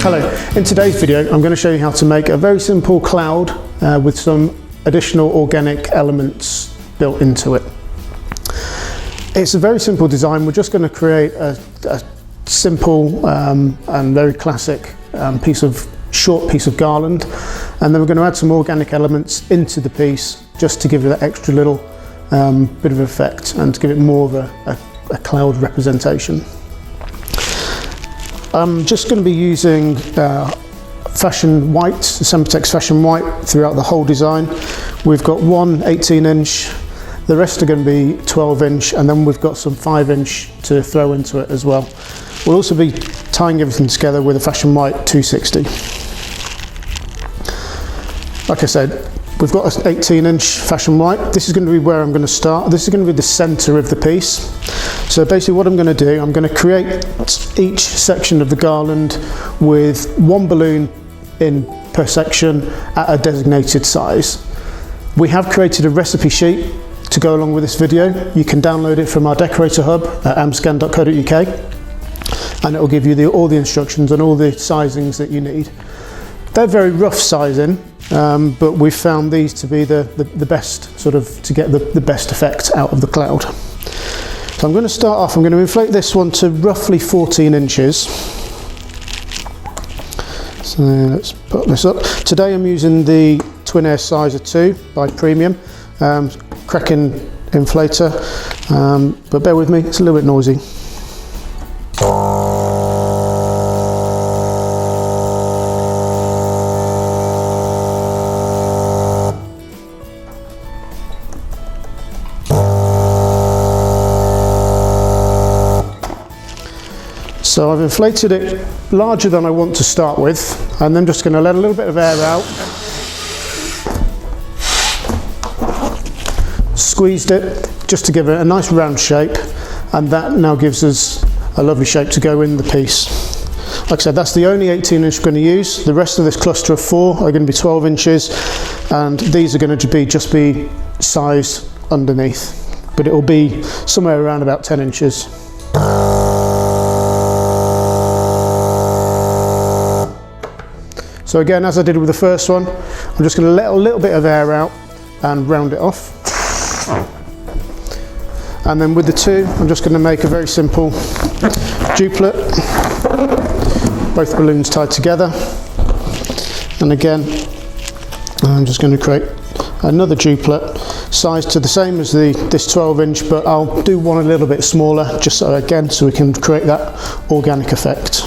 Hello, in today's video I'm going to show you how to make a very simple cloud with some additional organic elements built into it. It's a very simple design. We're just going to create a simple and very classic short piece of garland, and then we're going to add some organic elements into the piece just to give it that extra little bit of effect and to give it more of a cloud representation. I'm just going to be using fashion white, Semitex fashion white throughout the whole design. We've got one 18-inch, the rest are going to be 12-inch, and then we've got some 5-inch to throw into it as well. We'll also be tying everything together with a fashion white 260. Like I said, we've got an 18-inch fashion white. This is going to be where I'm going to start. This is going to be the center of the piece. So basically what I'm going to do, I'm going to create each section of the garland with one balloon in per section at a designated size. We have created a recipe sheet to go along with this video. You can download it from our decorator hub at amscan.co.uk, and it will give you all the instructions and all the sizings that you need. They're very rough sizing, but we've found these to be the best, sort of, to get the best effect out of the cloud. So I'm going to start off, I'm going to inflate this one to roughly 14 inches. So let's put this up. Today I'm using the Twin Air Sizer 2 by Premium, cracking inflator, but bear with me, it's a little bit noisy. So I've inflated it larger than I want to start with, and then just going to let a little bit of air out. Squeezed it just to give it a nice round shape, and that now gives us a lovely shape to go in the piece. Like I said, that's the only 18-inch we're going to use. The rest of this cluster of 4 are going to be 12 inches, and these are going to just be sized underneath, but it will be somewhere around about 10 inches. So again, as I did with the first one, I'm just going to let a little bit of air out and round it off. And then with the 2, I'm just going to make a very simple duplet, both balloons tied together. And again, I'm just going to create another duplet, sized to the same as this 12-inch, but I'll do one a little bit smaller, just so we can create that organic effect.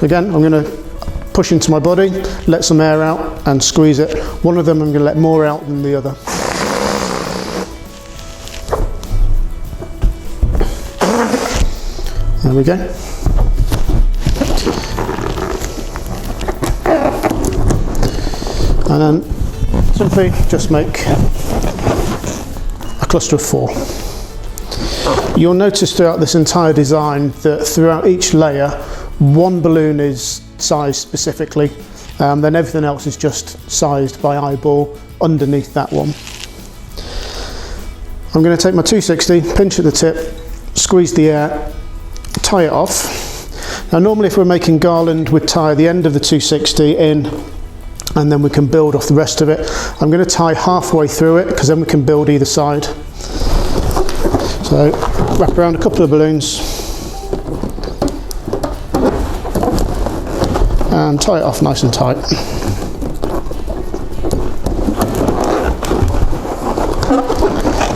Again, I'm going to push into my body, let some air out and squeeze it. One of them I'm going to let more out than the other. There we go. And then simply just make a cluster of 4. You'll notice throughout this entire design that throughout each layer, one balloon is sized specifically, then everything else is just sized by eyeball underneath that one. I'm going to take my 260, pinch at the tip, squeeze the air, tie it off. Now normally if we're making garland, we'd tie the end of the 260 in, and then we can build off the rest of it. I'm going to tie halfway through it, because then we can build either side. So wrap around a couple of balloons and tie it off nice and tight.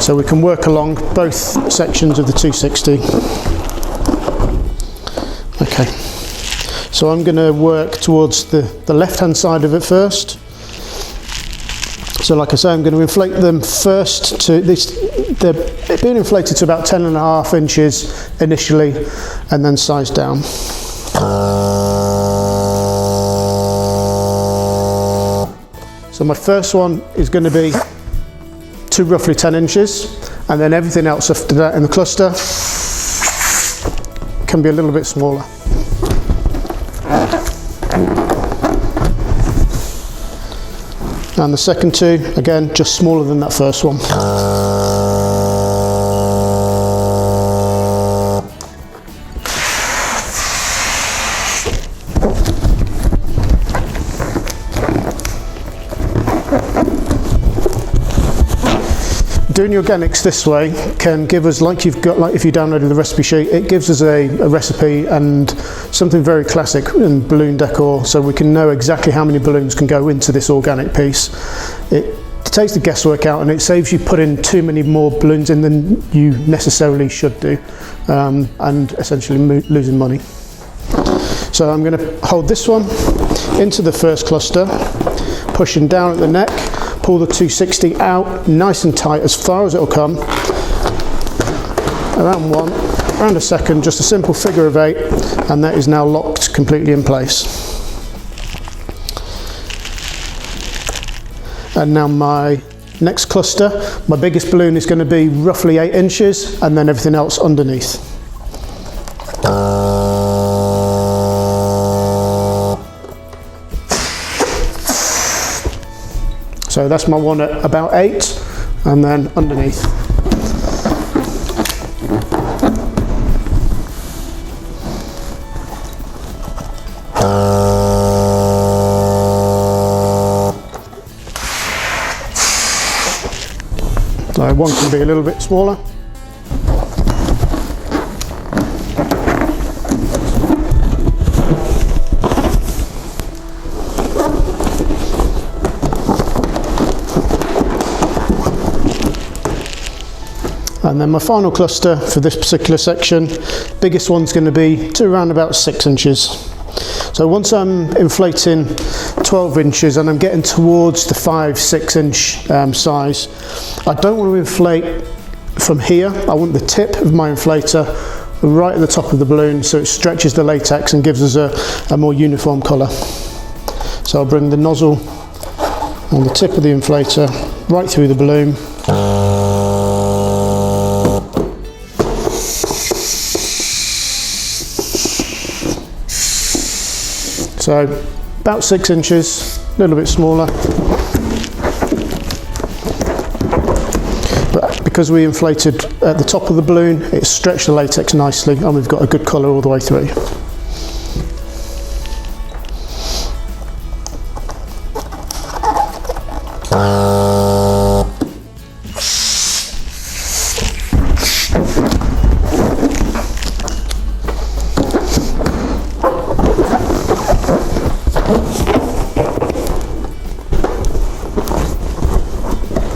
So we can work along both sections of the 260. Okay, so I'm going to work towards the left-hand side of it first. So like I say, I'm going to inflate them first to this. They're being inflated to about 10.5 inches initially, and then sized down. So my first one is going to be to roughly 10 inches, and then everything else after that in the cluster can be a little bit smaller. And the second 2, again, just smaller than that first one. Doing your organics this way can give us, like if you downloaded the recipe sheet, it gives us a recipe and something very classic in balloon decor, so we can know exactly how many balloons can go into this organic piece. It takes the guesswork out and it saves you putting too many more balloons in than you necessarily should do, and essentially losing money. So I'm going to hold this one into the first cluster, pushing down at the neck, pull the 260 out nice and tight as far as it'll come, around a second, just a simple figure of 8, and that is now locked completely in place. And now my next cluster, my biggest balloon is going to be roughly 8 inches, and then everything else underneath. So that's my one at about 8, and then underneath. So one can be a little bit smaller. And then my final cluster for this particular section, biggest one's going to be to around about 6 inches. So once I'm inflating 12 inches and I'm getting towards the 5-6 inch size, I don't want to inflate from here. I want the tip of my inflator right at the top of the balloon so it stretches the latex and gives us a more uniform colour. So I'll bring the nozzle on the tip of the inflator right through the balloon. So about 6 inches, a little bit smaller. But because we inflated at the top of the balloon, it stretched the latex nicely and we've got a good colour all the way through.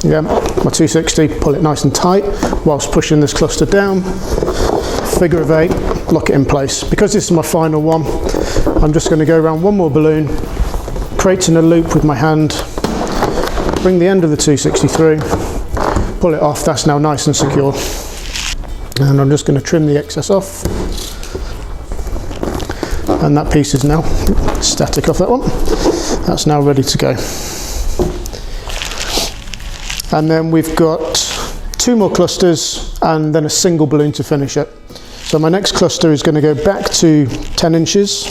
Yeah, my 260, pull it nice and tight whilst pushing this cluster down, figure of 8, lock it in place. Because this is my final one, I'm just going to go around one more balloon, creating a loop with my hand, bring the end of the 260 through, pull it off, that's now nice and secure. And I'm just going to trim the excess off. And that piece is now static off that one. That's now ready to go. And then we've got 2 more clusters and then a single balloon to finish it. So my next cluster is going to go back to 10 inches.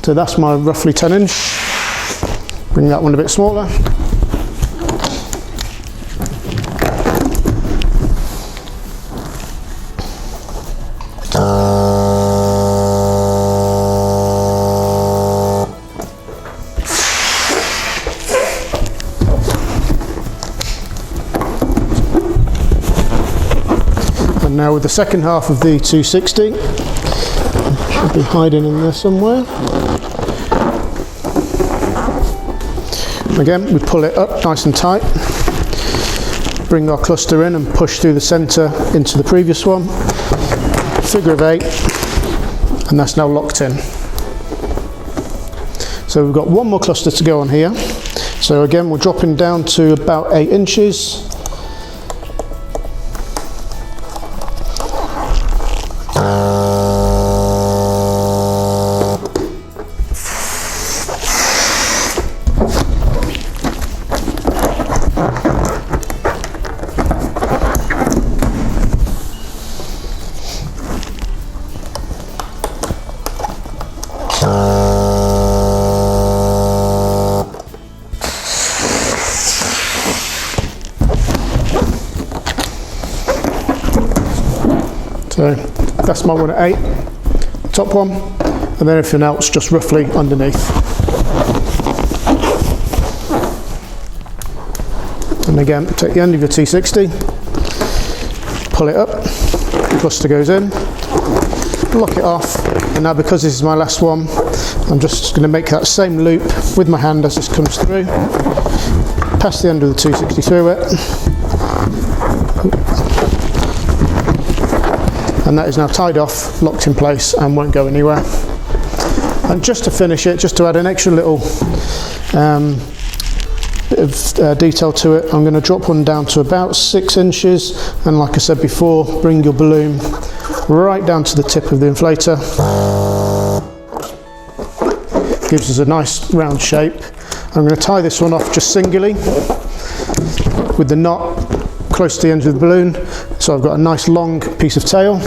So that's my roughly 10 inch. Bring that one a bit smaller. And now with the second half of the 260, should be hiding in there somewhere. Again, we pull it up nice and tight, bring our cluster in and push through the centre into the previous one, figure of 8, and that's now locked in. So we've got one more cluster to go on here. So again, we're dropping down to about 8 inches. So that's my one at 8, top one, and then everything else just roughly underneath. And again, take the end of your T60, pull it up, the cluster goes in, lock it off, and now because this is my last one, I'm just going to make that same loop with my hand as this comes through, pass the end of the 260 through it, and that is now tied off, locked in place, and won't go anywhere. And just to finish it, just to add an extra little bit of detail to it, I'm going to drop one down to about 6 inches, and like I said before, bring your balloon right down to the tip of the inflator. Gives us a nice round shape. I'm going to tie this one off just singularly with the knot close to the end of the balloon, so I've got a nice long piece of tail,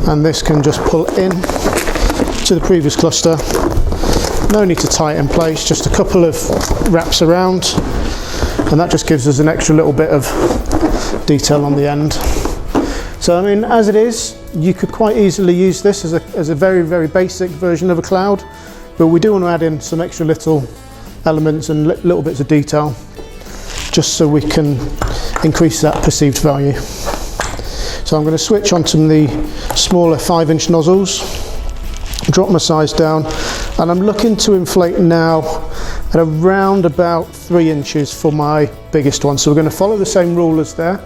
and this can just pull in to the previous cluster. No need to tie it in place, just a couple of wraps around, and that just gives us an extra little bit of detail on the end. So I mean, as it is, you could quite easily use this as a very, very basic version of a cloud, but we do want to add in some extra little elements and little bits of detail, just so we can increase that perceived value. So I'm going to switch onto the smaller 5-inch nozzles, drop my size down, and I'm looking to inflate now at around about 3 inches for my biggest one. So we're going to follow the same rule as there.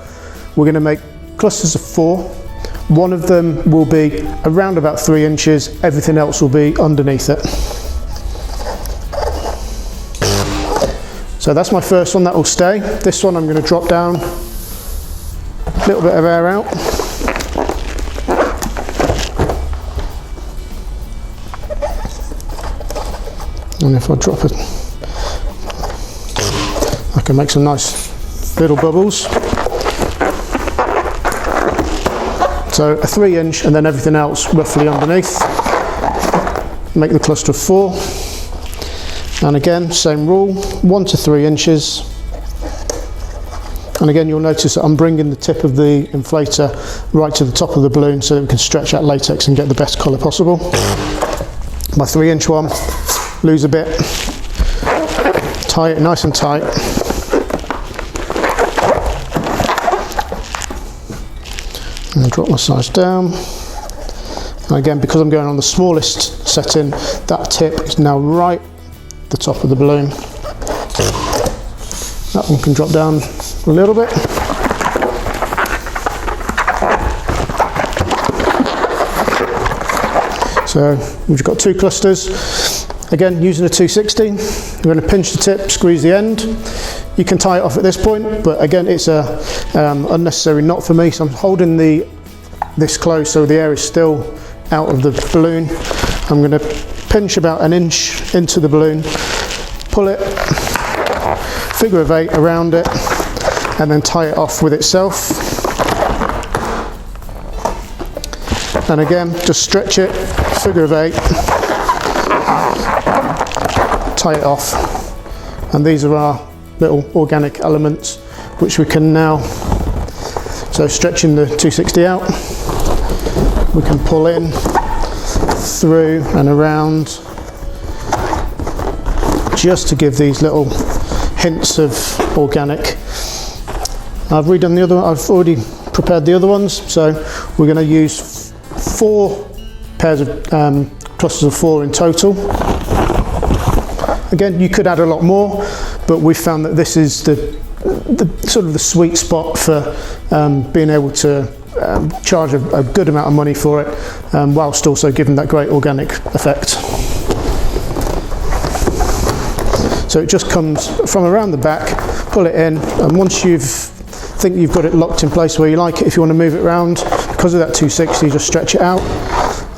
We're going to make clusters of 4. One of them will be around about 3 inches, everything else will be underneath it. So that's my first one, that will stay. This one I'm going to drop down, a little bit of air out. And if I drop it, I can make some nice little bubbles. So a 3-inch, and then everything else roughly underneath. Make the cluster of 4. And again, same rule, 1 to 3 inches. And again, you'll notice that I'm bringing the tip of the inflator right to the top of the balloon so that we can stretch that latex and get the best colour possible. My 3-inch one, lose a bit, tie it nice and tight. And drop my size down. And again, because I'm going on the smallest setting, that tip is now right at the top of the balloon. That one can drop down a little bit. So we've got 2 clusters. Again, using a 260, we're going to pinch the tip, squeeze the end. You can tie it off at this point, but again, it's a unnecessary knot for me, so I'm holding this close so the air is still out of the balloon. I'm going to pinch about 1 inch into the balloon, pull it, figure of 8 around it, and then tie it off with itself. And again, just stretch it, figure of 8, tie it off. And these are our little organic elements which we can now, so stretching the 260 out, we can pull in, through and around, just to give these little hints of organic. I've redone the other one, I've already prepared the other ones, so we're going to use 4 pairs of clusters of 4 in total. Again, you could add a lot more, but we found that this is the sort of the sweet spot for being able to charge a good amount of money for it, whilst also giving that great organic effect. So it just comes from around the back, pull it in, and once you think you've got it locked in place where you like it, if you want to move it around, because of that 260, just stretch it out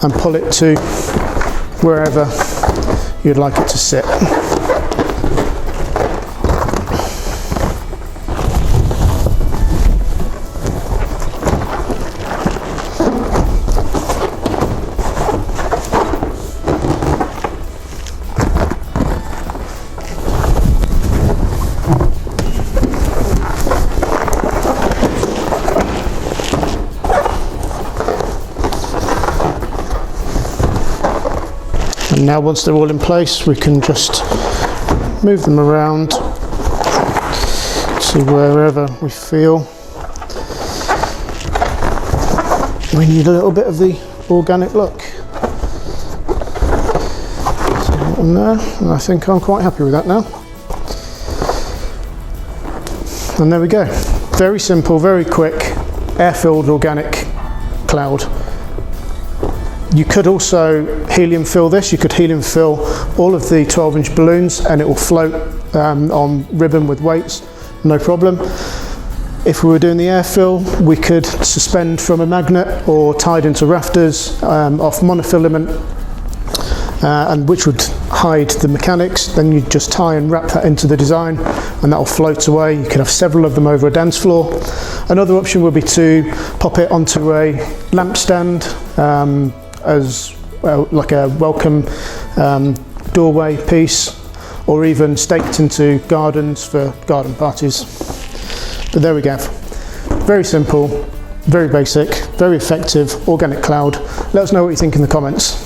and pull it to wherever you'd like it to sit. And now once they're all in place, we can just move them around to wherever we feel we need a little bit of the organic look. So on there, and I think I'm quite happy with that now. And there we go. Very simple, very quick, air-filled organic cloud. You could also helium fill this. You could helium fill all of the 12-inch balloons and it will float on ribbon with weights, no problem. If we were doing the air fill, we could suspend from a magnet or tied into rafters off monofilament, and which would hide the mechanics. Then you just tie and wrap that into the design and that will float away. You can have several of them over a dance floor. Another option would be to pop it onto a lampstand as well, like a welcome doorway piece, or even staked into gardens for garden parties. But there we go. Very simple, very basic, very effective organic cloud. Let us know what you think in the comments.